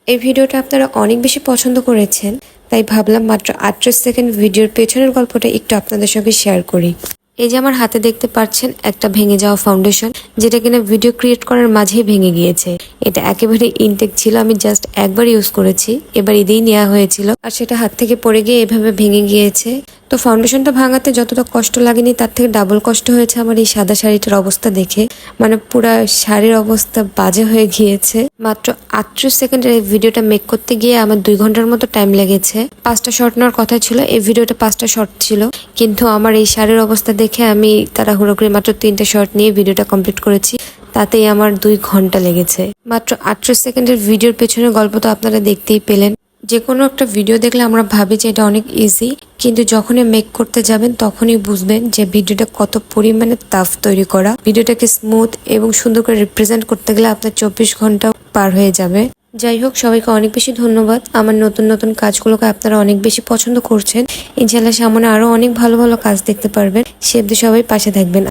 এই ভিডিওটা আপনারা অনেক বেশি পছন্দ করেছেন, তাই ভাবলাম মাত্র 38 সেকেন্ড ভিডিওর পেছনের গল্পটা একটু আপনাদের সঙ্গে শেয়ার করি। এই যে আমার হাতে দেখতে পাচ্ছেন একটা ভেঙে যাওয়া ফাউন্ডেশন, যেটা কিনা ভিডিও ক্রিয়েট করার মাঝেই ভেঙে গিয়েছে। এটা একেবারে ইনটেক ছিল, আমি জাস্ট একবার ইউজ করেছি, এবার ঈদেই নেওয়া হয়েছিল, আর সেটা হাত থেকে পড়ে গিয়ে এভাবে ভেঙে গিয়েছে। তো ফাউন্ডেশনটা ভাঙাতে যতটা কষ্ট লাগেনি তার থেকে ডাবল কষ্ট হয়েছে আমার এই সাদা শাড়িটার অবস্থা দেখে। মানে পুরা শাড়ির অবস্থা বাজে হয়ে গিয়েছে। মাত্র 38 সেকেন্ডের এই ভিডিওটা মেক করতে গিয়ে আমার 2 ঘন্টার মতো টাইম লেগেছে। 5টা শর্ট নেওয়ার কথা ছিল, এই ভিডিওটা 5টা শর্ট ছিল, কিন্তু আমার এই শাড়ির অবস্থা দেখে আমি তাড়াহুড়ো করে মাত্র 3টে শর্ট নিয়ে ভিডিওটা কমপ্লিট করেছি। তাতেই আমার 2 ঘন্টা লেগেছে। মাত্র 38 সেকেন্ডের ভিডিওর পেছনের গল্প তো আপনারা দেখতেই পেলেন। যে কোনো একটা ভিডিও দেখলে আমরা ভাবি যে এটা অনেক ইজি, কিন্তু যখনই মেক করতে যাবেন তখনই বুঝবেন যে ভিডিওটা কত পরিমাণে টাফ তৈরি করা। ভিডিওটাকে স্মুথ এবং সুন্দর করে রিপ্রেজেন্ট করতে গেলে আপনার 24 ঘন্টা পার হয়ে যাবে। যাই হোক, সবাইকে অনেক বেশি ধন্যবাদ। আমার নতুন নতুন কাজগুলোকে আপনারা অনেক বেশি পছন্দ করছেন। ইনশাল্লাহ সামনে আরো অনেক ভালো ভালো কাজ দেখতে পারবেন। সে অবধি সবাই পাশে থাকবেন।